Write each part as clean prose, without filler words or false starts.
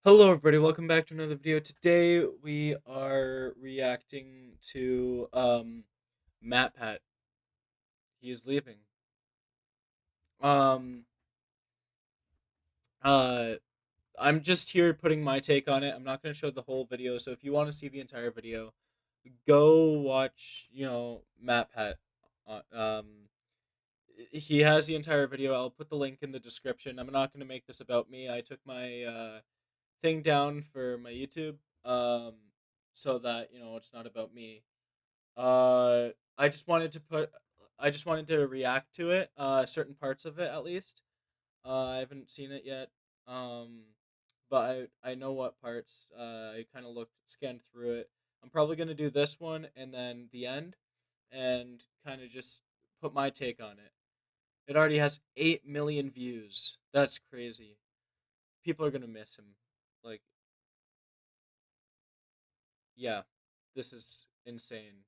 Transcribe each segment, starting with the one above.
Hello, everybody. Welcome back to another video. Today we are reacting to MatPat. He is leaving. Um uh I'm just here putting my take on it. I'm not going to show the whole video. So if you want to see the entire video, go watch, MatPat. He has the entire video. I'll put the link in the description. I'm not going to make this about me. I took my thing down for my YouTube so that, it's not about me. Uh, I just wanted to put, I just wanted to react to it, certain parts of it at least. I haven't seen it yet, um, but I know what parts. I kind of scanned through it. I'm probably gonna do this one and then the end, and kind of just put my take on it. It already has 8 million views. That's crazy. People are gonna miss him. Like, yeah, this is insane.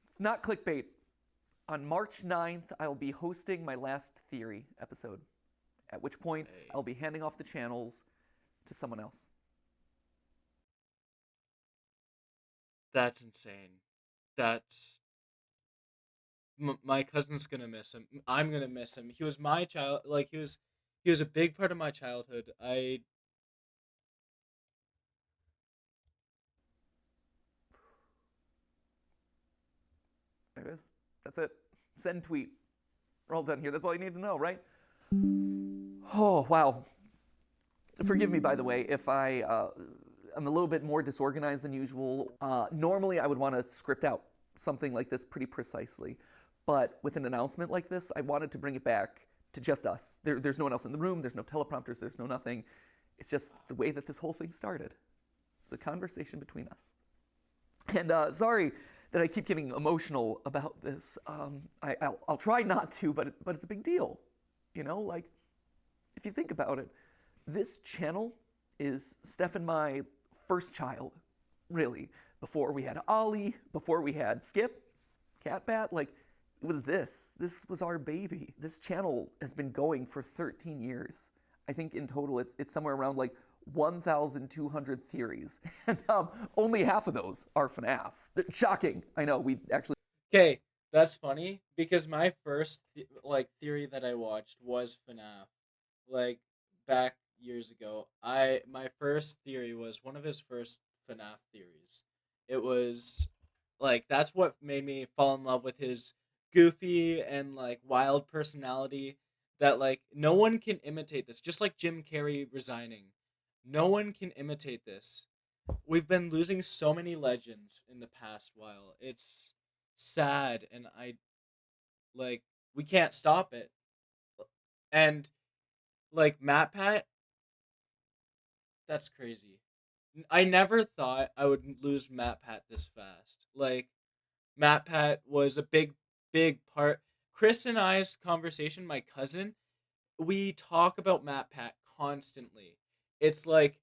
It's not clickbait. On March 9th, I will be hosting my last Theory episode, at which point Hey, I'll be handing off the channels to someone else. that's insane. That's my cousin's gonna miss him. I'm gonna miss him. He was my child. Like he was a big part of my childhood. There it is. That's it. Send tweet. We're all done here. That's all you need to know, right? Oh, wow. Forgive me, by the way, if I'm a little bit more disorganized than usual. Normally, I would want to script out something like this pretty precisely. But with an announcement like this, I wanted to bring it back to just us. There's no one else in the room. There's no teleprompters. There's no nothing. It's just the way that this whole thing started. It's a conversation between us. And sorry that I keep getting emotional about this. I'll try not to, but it's a big deal. You know, like, if you think about it, this channel is Steph and my first child, really. Before we had Ollie, before we had Skip, Catbat, like, it was this. This was our baby. This channel has been going for 13 years. I think in total it's somewhere around like 1,200 theories, and only half of those are FNAF. Shocking. I know we actually. okay. That's funny because my first theory that I watched was FNAF. Like back years ago, my first theory was one of his first FNAF theories. It was like that's what made me fall in love with his goofy and like wild personality that like no one can imitate this. Just like Jim Carrey resigning. No one can imitate this. We've been losing so many legends in the past while. It's sad and I like we can't stop it. And like MatPat, that's crazy. I never thought I would lose MatPat this fast. Like MatPat was a big part. Chris and I's conversation, my cousin, we talk about MatPat constantly. It's like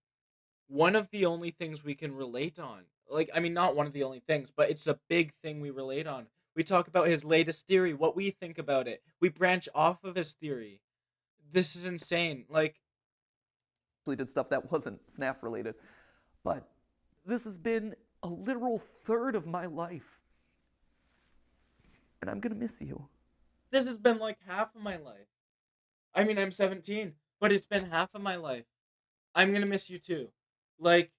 one of the only things we can relate on. Like, I mean, not one of the only things, but it's a big thing we relate on. We talk about his latest theory, what we think about it. We branch off of his theory. This is insane. Like, Did stuff that wasn't FNAF related, but this has been a literal third of my life, and I'm gonna miss you. this has been like half of my life. I mean, I'm 17, but it's been half of my life. I'm gonna miss you too. Like,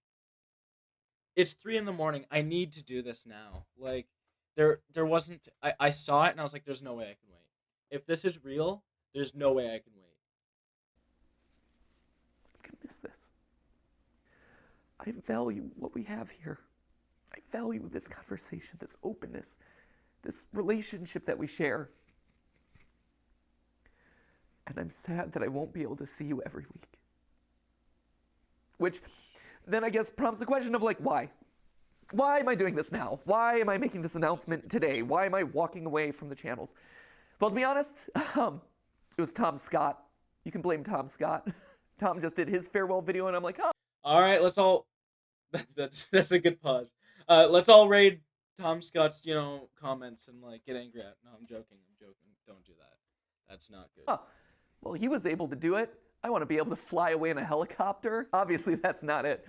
it's 3 in the morning. I need to do this now. Like, there wasn't. I saw it and I was like, there's no way I can wait. If this is real, there's no way I can wait. I'm gonna miss this. I value what we have here. I value this conversation, this openness, this relationship that we share. And I'm sad that I won't be able to see you every week. Which then I guess prompts the question of like, why? Why am I doing this now? Why am I making this announcement today? Why am I walking away from the channels? Well, to be honest, it was Tom Scott. You can blame Tom Scott. Tom just did his farewell video, and I'm like, oh. All right, let's all. That's a good pause. Let's all raid Tom Scott's comments and like get angry at. No, I'm joking. I'm joking. Don't do that. That's not good. Huh. Well, he was able to do it. I want to be able to fly away in a helicopter. Obviously, that's not it.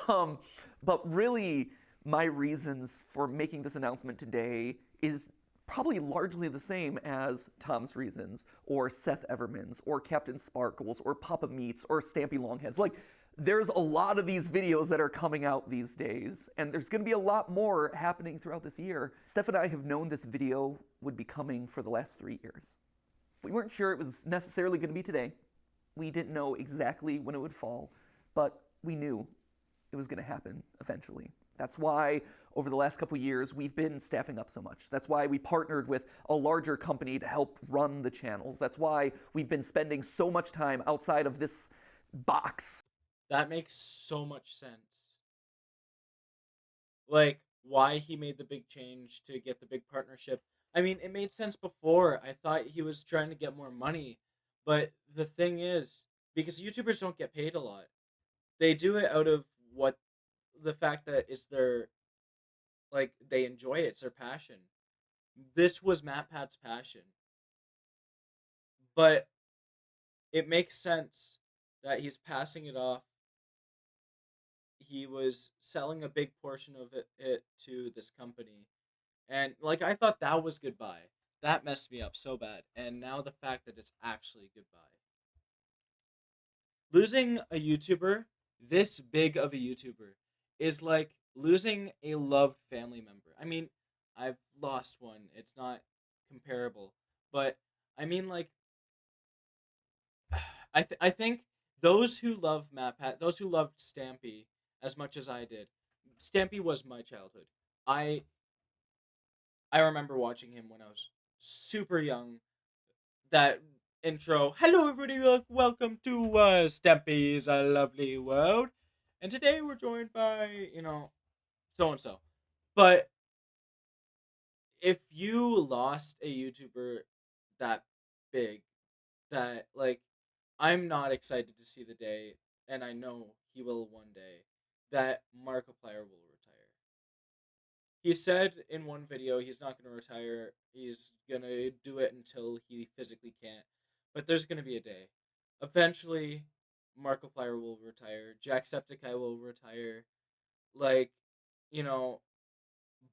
Um, but really, my reasons for making this announcement today is probably largely the same as Tom's reasons, or Seth Everman's, or Captain Sparkles, or Papa Meats, or Stampy Longheads. Like, there's a lot of these videos that are coming out these days, and there's going to be a lot more happening throughout this year. Steph and I have known this video would be coming for the last 3 years. We weren't sure it was necessarily going to be today. We didn't know exactly when it would fall, but we knew it was going to happen eventually. That's why over the last couple years we've been staffing up so much. That's why we partnered with a larger company to help run the channels. That's why we've been spending so much time outside of this box. That makes so much sense. Like, why he made the big change to get the big partnership. I mean, it made sense before. I thought he was trying to get more money. But the thing is, because YouTubers don't get paid a lot, they do it out of what the fact that it's their, like, they enjoy it, it's their passion. This was MatPat's passion. But it makes sense that he's passing it off. He was selling a big portion of it to this company. And like I thought that was goodbye. That messed me up so bad. And now the fact that it's actually goodbye. Losing a YouTuber this big of a YouTuber is like losing a loved family member. I mean, I've lost one. It's not comparable. But I mean like I think those who love MatPat, those who loved Stampy as much as I did, Stampy was my childhood. I I remember watching him when I was super young. That intro, hello everybody, welcome to Stampy's a Lovely World, and today we're joined by so and so. But if you lost a YouTuber that big, that like I'm not excited to see the day, and I know he will one day, that Markiplier will retire. He said in one video he's not going to retire. He's going to do it until he physically can't. But there's going to be a day. Eventually, Markiplier will retire. Jacksepticeye will retire. Like, you know,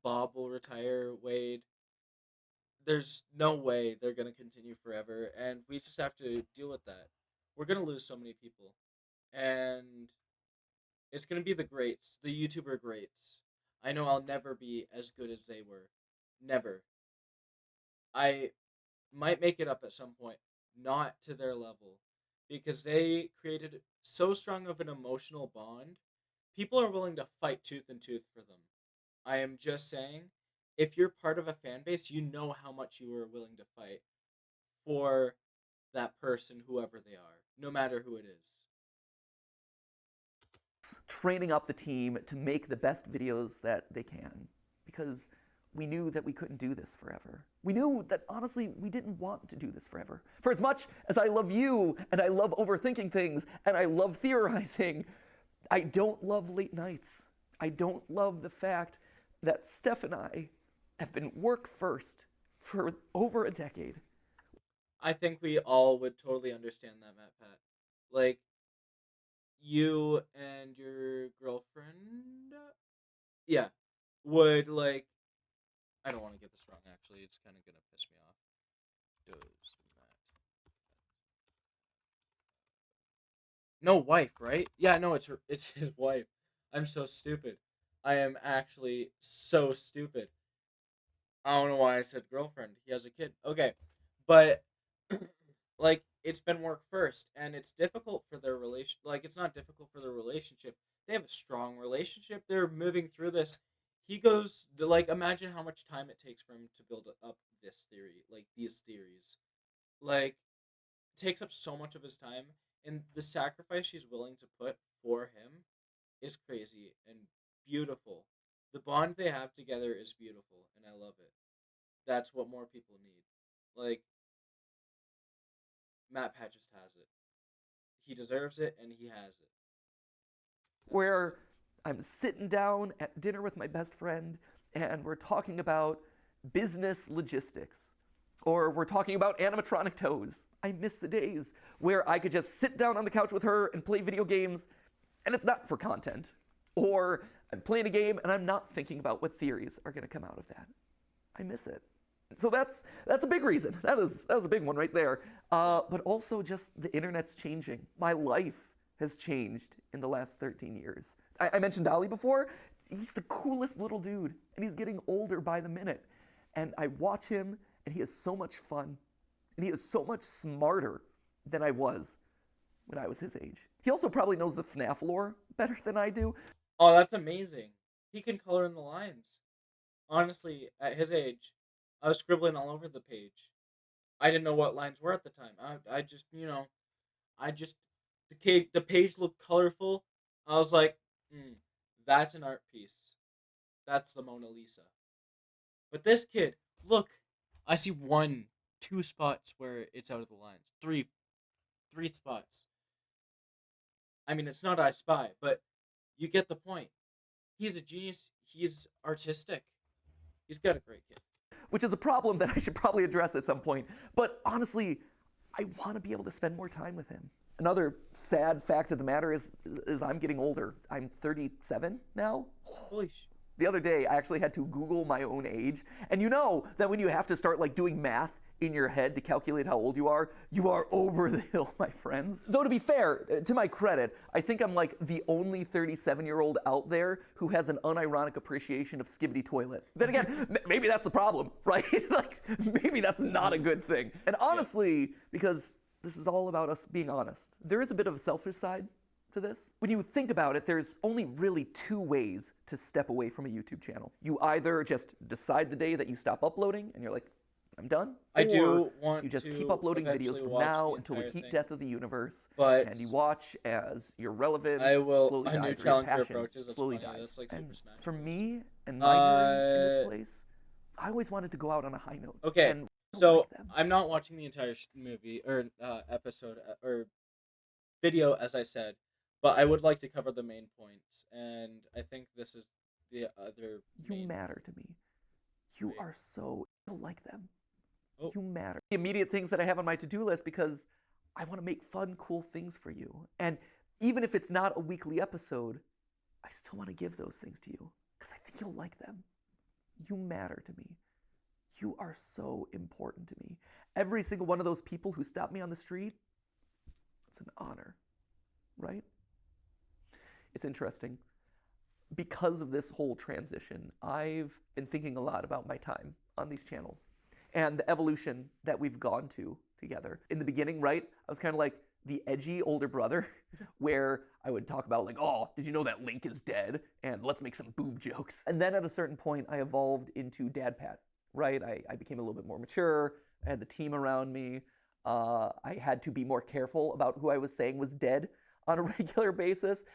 Bob will retire. Wade. There's no way they're going to continue forever. And we just have to deal with that. We're going to lose so many people. And it's going to be the greats, the YouTuber greats. I know I'll never be as good as they were. Never. I might make it up at some point, not to their level, because they created so strong of an emotional bond. People are willing to fight tooth and tooth for them. I am just saying, if you're part of a fan base, you know how much you are willing to fight for that person, whoever they are, no matter who it is. Training up the team to make the best videos that they can, because we knew that we couldn't do this forever. We knew that honestly we didn't want to do this forever. For as much as I love you and I love overthinking things and I love theorizing, I don't love late nights. I don't love the fact that Steph and I have been work first for over a decade. I think we all would totally understand that, Matt Pat. Like, you and your girlfriend, yeah, would like. I don't want to get this wrong. Actually, it's kind of gonna piss me off. Does Matt? No wife, right? Yeah, no, it's her. It's his wife. I'm so stupid. I am actually so stupid. I don't know why I said girlfriend. He has a kid. Okay, but like it's been work first, and it's difficult for their relation. Like it's not difficult for their relationship. They have a strong relationship. They're moving through this. He goes like imagine how much time it takes for him to build up this theory, like these theories. Like it takes up so much of his time, and the sacrifice she's willing to put for him is crazy and beautiful. The bond they have together is beautiful, and I love it. That's what more people need. Like Matt Pat just has it. He deserves it, and he has it. That's just Where it. I'm sitting down at dinner with my best friend and we're talking about business logistics. Or we're talking about animatronic toes. I miss the days where I could just sit down on the couch with her and play video games, and it's not for content. Or I'm playing a game and I'm not thinking about what theories are going to come out of that. I miss it. So that's a big reason. That was a big one right there. But also just the internet's changing. My life has changed in the last 13 years. I mentioned Dolly before. He's the coolest little dude, and he's getting older by the minute. And I watch him, and he is so much fun, and he is so much smarter than I was when I was his age. He also probably knows the FNAF lore better than I do. Oh, that's amazing. He can color in the lines. Honestly, at his age, I was scribbling all over the page. I didn't know what lines were at the time. I just, I just the page looked colorful. I was like, that's an art piece. That's the Mona Lisa. But this kid, look, I see one, two spots where it's out of the lines. Three spots. I mean, it's not I Spy, but you get the point. He's a genius. He's artistic. He's got a great kid. Which is a problem that I should probably address at some point. But honestly, I want to be able to spend more time with him. Another sad fact of the matter is I'm getting older. I'm 37 now. Holy shit. The other day, I actually had to Google my own age. And you know that when you have to start like doing math in your head to calculate how old you are over the hill, my friends. Though to be fair, to my credit, I think I'm like the only 37-year-old out there who has an unironic appreciation of Skibbity Toilet. Then again, maybe that's the problem, right? Like, maybe that's not a good thing. And honestly, because this is all about us being honest, there is a bit of a selfish side to this. When you think about it, there's only really two ways to step away from a YouTube channel. You either just decide the day that you stop uploading and you're like, I'm done. I do want you just to keep uploading videos from now until the heat death of the universe, and you watch as your relevance slowly dies, or your passion slowly dies. That's like and Super Smash for Bros. me and my journey in this place, I always wanted to go out on a high note. Okay, and so like I'm not watching the entire movie or episode or video, as I said, but I would like to cover the main points, and I think this is the other. You matter to me. You are so like them. Oh. You matter. The immediate things that I have on my to-do list because I want to make fun, cool things for you. And even if it's not a weekly episode, I still want to give those things to you because I think you'll like them. You matter to me. You are so important to me. Every single one of those people who stop me on the street, it's an honor, right? It's interesting. Because of this whole transition, I've been thinking a lot about my time on these channels and the evolution that we've gone to together. In the beginning, right, I was kind of like the edgy older brother where I would talk about like, oh, did you know that Link is dead? And let's make some boob jokes. And then at a certain point, I evolved into MatPat, right? I became a little bit more mature. I had the team around me. I had to be more careful about who I was saying was dead on a regular basis.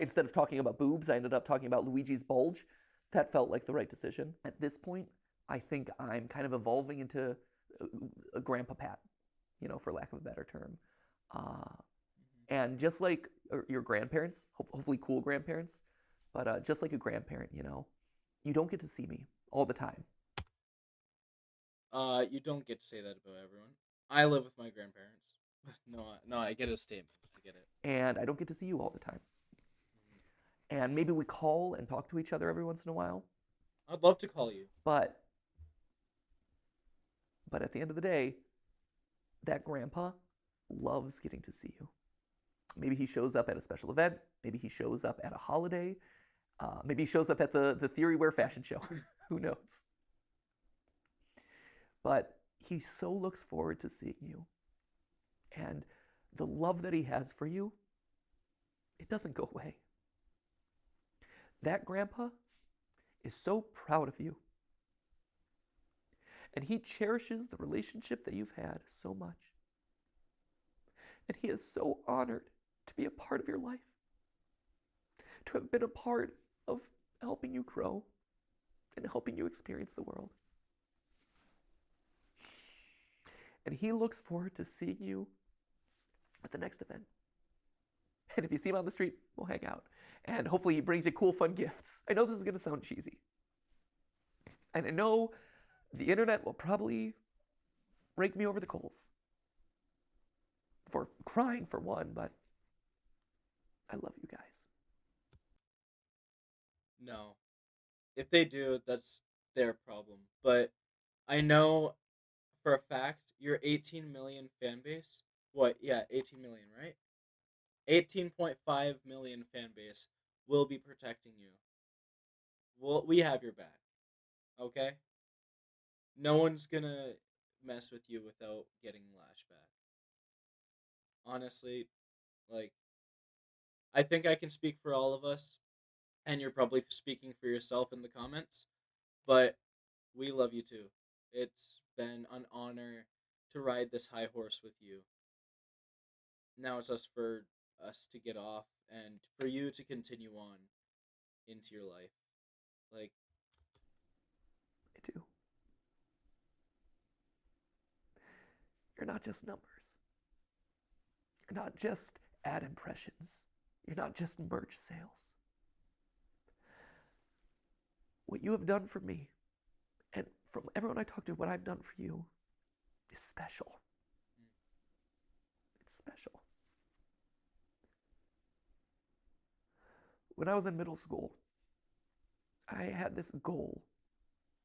Instead of talking about boobs, I ended up talking about Luigi's bulge. That felt like the right decision. At this point, I think I'm kind of evolving into a grandpa Pat, you know, for lack of a better term. And just like your grandparents, hopefully cool grandparents, but just like a grandparent, you know, you don't get to see me all the time. You don't get to say that about everyone. I live with my grandparents. No, I get a statement. I get it. And I don't get to see you all the time. And maybe we call and talk to each other every once in a while. I'd love to call you. But at the end of the day, that grandpa loves getting to see you. Maybe he shows up at a special event. Maybe he shows up at a holiday. Maybe he shows up at the Theory Wear fashion show. Who knows? But he so looks forward to seeing you. And the love that he has for you, it doesn't go away. That grandpa is so proud of you. And he cherishes the relationship that you've had so much. And he is so honored to be a part of your life, to have been a part of helping you grow and helping you experience the world. And he looks forward to seeing you at the next event. And if you see him on the street, we'll hang out. And hopefully he brings you cool, fun gifts. I know this is going to sound cheesy. And I know the internet will probably rake me over the coals. For crying, for one, but I love you guys. No. If they do, that's their problem. But I know for a fact your 18 million fan base. What? Yeah, 18 million, right? 18.5 million fan base will be protecting you. We have your back. Okay? No one's gonna mess with you without getting lashback. Honestly, like I think I can speak for all of us, and you're probably speaking for yourself in the comments, but we love you too. It's been an honor to ride this high horse with you. Now it's us to get off and for you to continue on into your life. Like I do. You're not just numbers. You're not just ad impressions. You're not just merch sales. What you have done for me, and from everyone I talk to, what I've done for you is special. It's special. When I was in middle school, I had this goal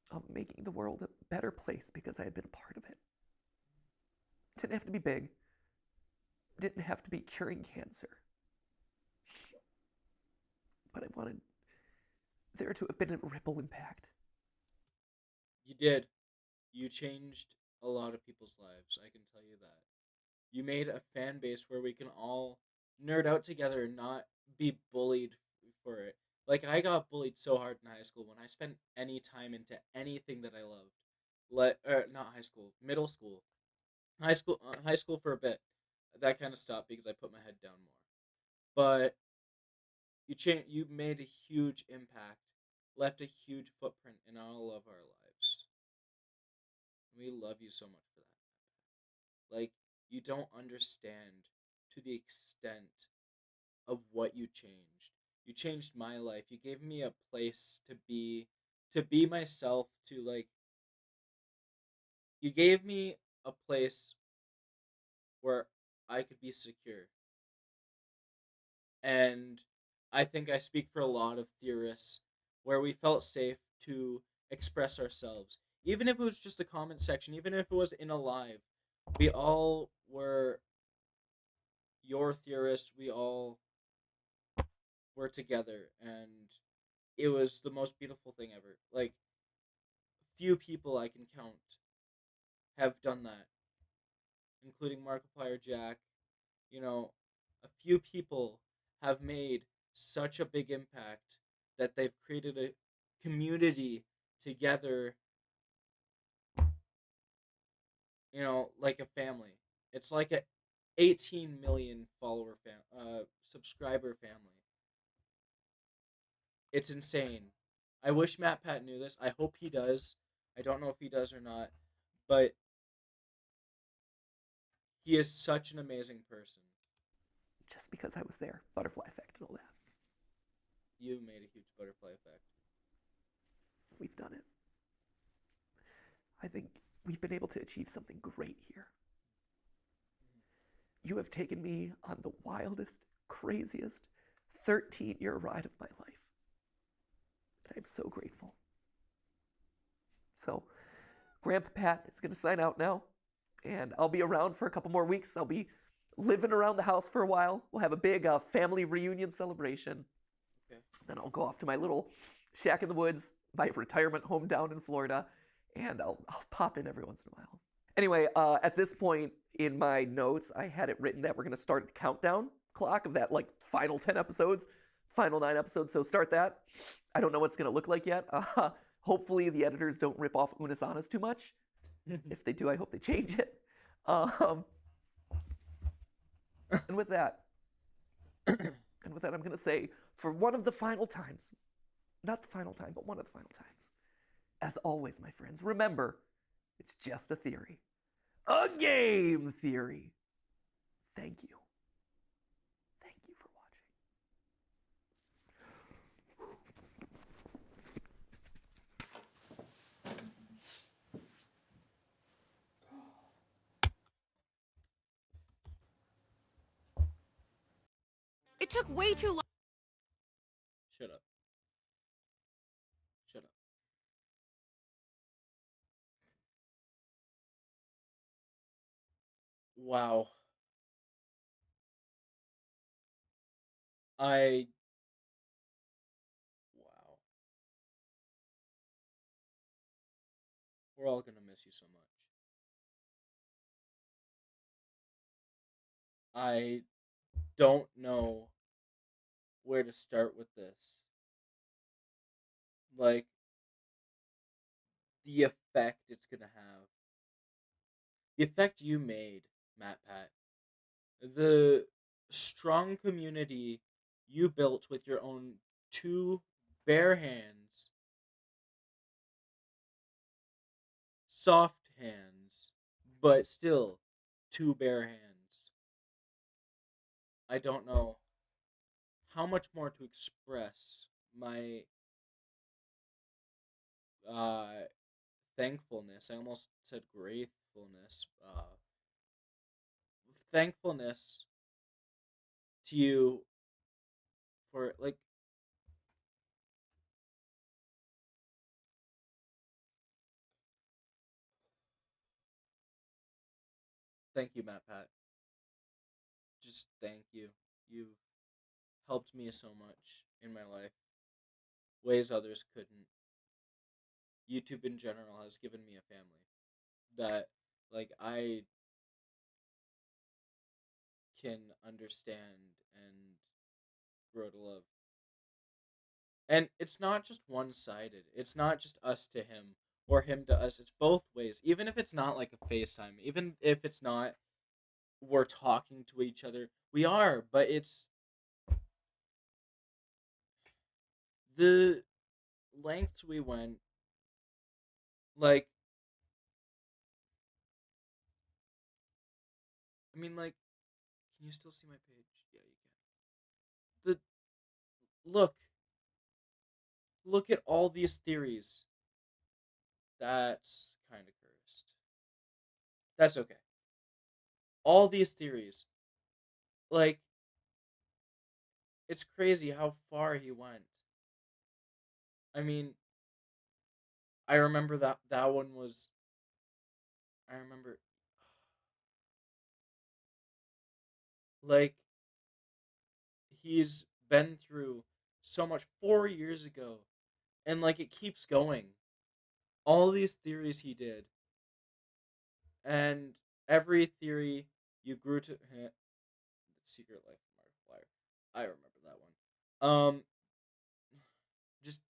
of making the world a better place because I had been a part of it. It didn't have to be big. It didn't have to be curing cancer. But I wanted there to have been a ripple impact. you did. You changed a lot of people's lives, I can tell you that. You made a fan base where we can all nerd out together and not be bullied for it. Like I got bullied so hard in high school when I spent any time into anything that I loved. Not high school, middle school, high school for a bit. That kind of stopped because I put my head down more. But you made a huge impact, left a huge footprint in all of our lives. We love you so much for that. Like you don't understand to the extent of what you changed. You changed my life. You gave me a place to be myself, to like you gave me a place where I could be secure. And I think I speak for a lot of theorists where we felt safe to express ourselves. Even if it was just a comment section, even if it was in a live, we all were your theorists. We all were together, and it was the most beautiful thing ever. Like, few people I can count have done that, including Markiplier Jack. You know, a few people have made such a big impact that they've created a community together, like a family. It's like a 18 million subscriber family. It's insane. I wish MatPat knew this. I hope he does. I don't know if he does or not, but he is such an amazing person. Just because I was there, butterfly effect and all that. You made a huge butterfly effect. We've done it. I think we've been able to achieve something great here. You have taken me on the wildest, craziest 13-year ride of my life. And I'm so grateful. So, Grandpa Pat is going to sign out now, and I'll be around for a couple more weeks. I'll be living around the house for a while. We'll have a big family reunion celebration. Okay. Then I'll go off to my little shack in the woods, my retirement home down in Florida, and I'll pop in every once in a while. Anyway, at this point in my notes, I had it written that we're going to start the countdown clock of that, like, final 10 episodes, final 9 episodes, so start that. I don't know what it's going to look like yet. Hopefully the editors don't rip off Unis Honest too much. If they do, I hope they change it. And with that, I'm going to say, for one of the final times, not the final time, but one of the final times, as always, my friends, remember, it's just a theory. A game theory. Thank you. Thank you for watching. took way too long. Shut up. Shut up. Wow. I wow. We're all gonna miss you so much. I don't know where to start with this. Like the effect it's gonna have. The effect you made, MatPat. The strong community you built with your own two bare hands, soft hands, but still two bare hands. I don't know how much more to express my uh, thankfulness. I almost said gratefulness. Thankfulness to you for like. Thank you, MatPat. Just thank you. You've helped me so much in my life, ways others couldn't. YouTube in general has given me a family that like I can understand and grow to love. And it's not just one sided. It's not just us to him or him to us. It's both ways. Even if it's not like a FaceTime, even if it's not we're talking to each other, we are, but it's the lengths we went. Like, I mean, like, can you still see my page? Yeah, you can. Look, look at all these theories. That's kind of cursed. That's okay. All these theories. Like, it's crazy how far he went. I mean, I remember that one was. I remember, like, he's been through so much 4 years ago, and like it keeps going. All these theories he did, and every theory you grew to. Secret Life of Markiplier. I remember that one. Just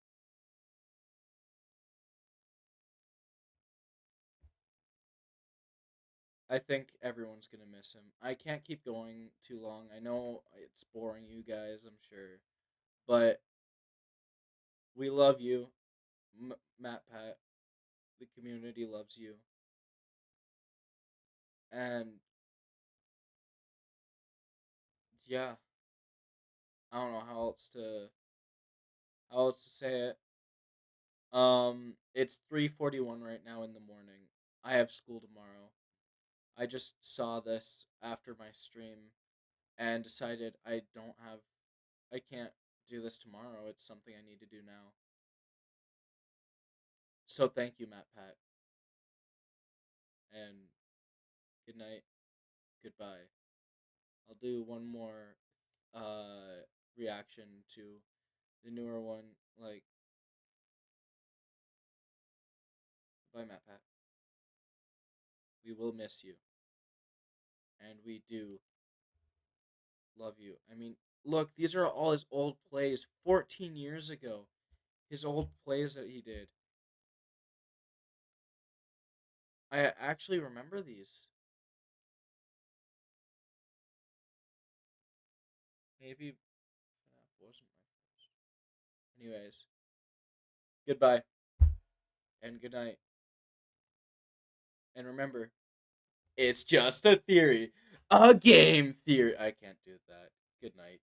I think everyone's gonna miss him. I can't keep going too long. I know it's boring you guys, I'm sure, but we love you, Matt Pat. The community loves you, and yeah, I don't know how else to say it. It's 3:41 right now in the morning. I have school tomorrow. I just saw this after my stream and decided I can't do this tomorrow. It's something I need to do now. So thank you, Matt Pat, and good night, goodbye. I'll do one more reaction to the newer one. Like, bye, Matt Pat. We will miss you, and we do love you. I mean, look, these are all his old plays, 14 years ago. His old plays that he did. I actually remember these. Maybe FNAF wasn't my first. Anyways, goodbye and good night. And remember, it's just a theory. A game theory. I can't do that. Good night.